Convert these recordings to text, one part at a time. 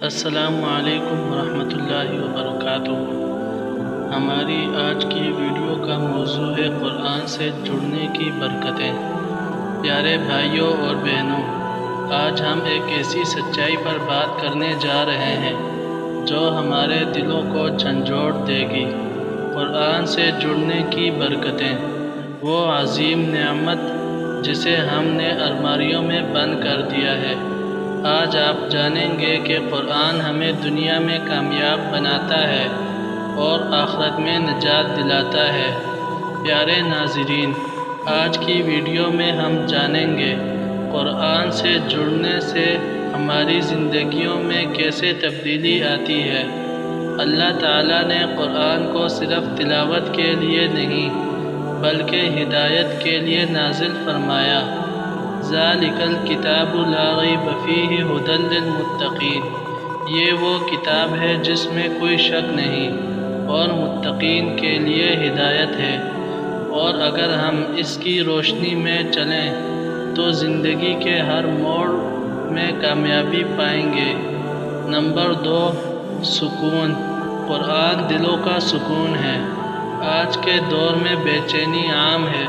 السلام علیکم ورحمۃ اللہ وبرکاتہ۔ ہماری آج کی ویڈیو کا موضوع ہے قرآن سے جڑنے کی برکتیں۔ پیارے بھائیوں اور بہنوں، آج ہم ایک ایسی سچائی پر بات کرنے جا رہے ہیں جو ہمارے دلوں کو جھنجھوڑ دے گی۔ قرآن سے جڑنے کی برکتیں، وہ عظیم نعمت جسے ہم نے الماریوں میں بند کر دیا ہے۔ آج آپ جانیں گے کہ قرآن ہمیں دنیا میں کامیاب بناتا ہے اور آخرت میں نجات دلاتا ہے۔ پیارے ناظرین، آج کی ویڈیو میں ہم جانیں گے قرآن سے جڑنے سے ہماری زندگیوں میں کیسے تبدیلی آتی ہے۔ اللہ تعالیٰ نے قرآن کو صرف تلاوت کے لیے نہیں بلکہ ہدایت کے لیے نازل فرمایا۔ ذالک الکتاب لا ریب فیہ ھدی للمتقین، یہ وہ کتاب ہے جس میں کوئی شک نہیں اور متقین کے لیے ہدایت ہے۔ اور اگر ہم اس کی روشنی میں چلیں تو زندگی کے ہر موڑ میں کامیابی پائیں گے۔ نمبر 2، سکون۔ قرآن دلوں کا سکون ہے۔ آج کے دور میں بے چینی عام ہے،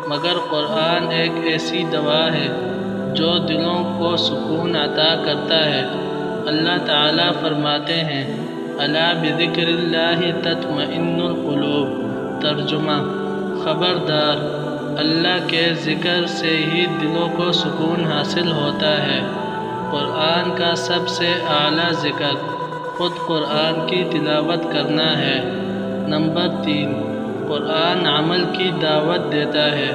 مگر قرآن ایک ایسی دوا ہے جو دلوں کو سکون عطا کرتا ہے۔ اللہ تعالیٰ فرماتے ہیں، الا بذکر اللہ تطمئن القلوب۔ ترجمہ: خبردار، اللہ کے ذکر سے ہی دلوں کو سکون حاصل ہوتا ہے۔ قرآن کا سب سے اعلیٰ ذکر خود قرآن کی تلاوت کرنا ہے۔ نمبر 3، قرآن عمل کی دعوت دیتا ہے۔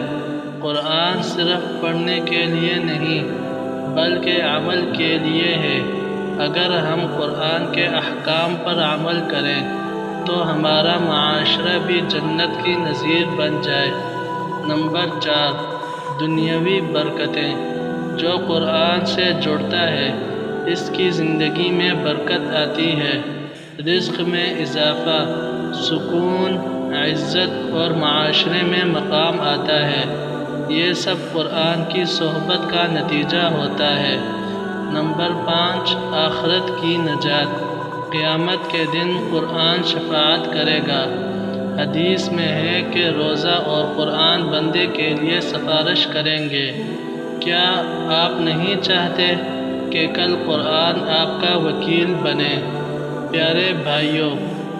قرآن صرف پڑھنے کے لیے نہیں بلکہ عمل کے لیے ہے۔ اگر ہم قرآن کے احکام پر عمل کریں تو ہمارا معاشرہ بھی جنت کی نظیر بن جائے۔ نمبر 4، دنیاوی برکتیں۔ جو قرآن سے جڑتا ہے اس کی زندگی میں برکت آتی ہے، رزق میں اضافہ، سکون، عزت اور معاشرے میں مقام آتا ہے۔ یہ سب قرآن کی صحبت کا نتیجہ ہوتا ہے۔ نمبر 5، آخرت کی نجات۔ قیامت کے دن قرآن شفاعت کرے گا۔ حدیث میں ہے کہ روزہ اور قرآن بندے کے لیے سفارش کریں گے۔ کیا آپ نہیں چاہتے کہ کل قرآن آپ کا وکیل بنے؟ پیارے بھائیوں،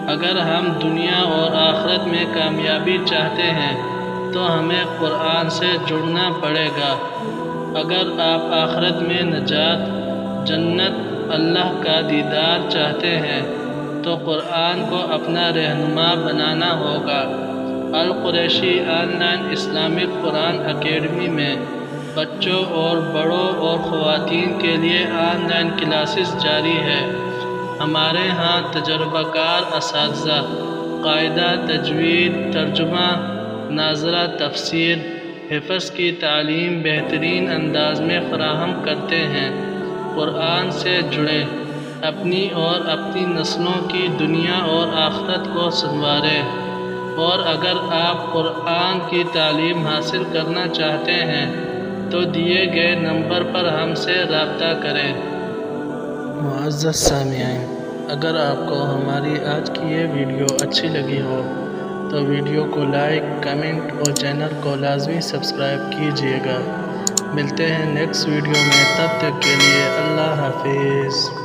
اگر ہم دنیا اور آخرت میں کامیابی چاہتے ہیں تو ہمیں قرآن سے جڑنا پڑے گا۔ اگر آپ آخرت میں نجات، جنت، اللہ کا دیدار چاہتے ہیں تو قرآن کو اپنا رہنما بنانا ہوگا۔ Alqureshi online Islamic Quran academy میں بچوں اور بڑوں اور خواتین کے لیے آن لائن کلاسز جاری ہے۔ ہمارے ہاں تجربہ کار اساتذہ قاعدہ تجوید، ترجمہ، ناظرہ تفسیر، حفظ کی تعلیم بہترین انداز میں فراہم کرتے ہیں۔ قرآن سے جڑیں، اپنی اور اپنی نسلوں کی دنیا اور آخرت کو سنواریں۔ اور اگر آپ قرآن کی تعلیم حاصل کرنا چاہتے ہیں تو دیے گئے نمبر پر ہم سے رابطہ کریں۔ معزز سامعین، اگر آپ کو ہماری آج کی یہ ویڈیو اچھی لگی ہو تو ویڈیو کو لائک، کمنٹ اور چینل کو لازمی سبسکرائب کیجیے گا۔ ملتے ہیں نیکسٹ ویڈیو میں، تب تک کے لیے اللہ حافظ۔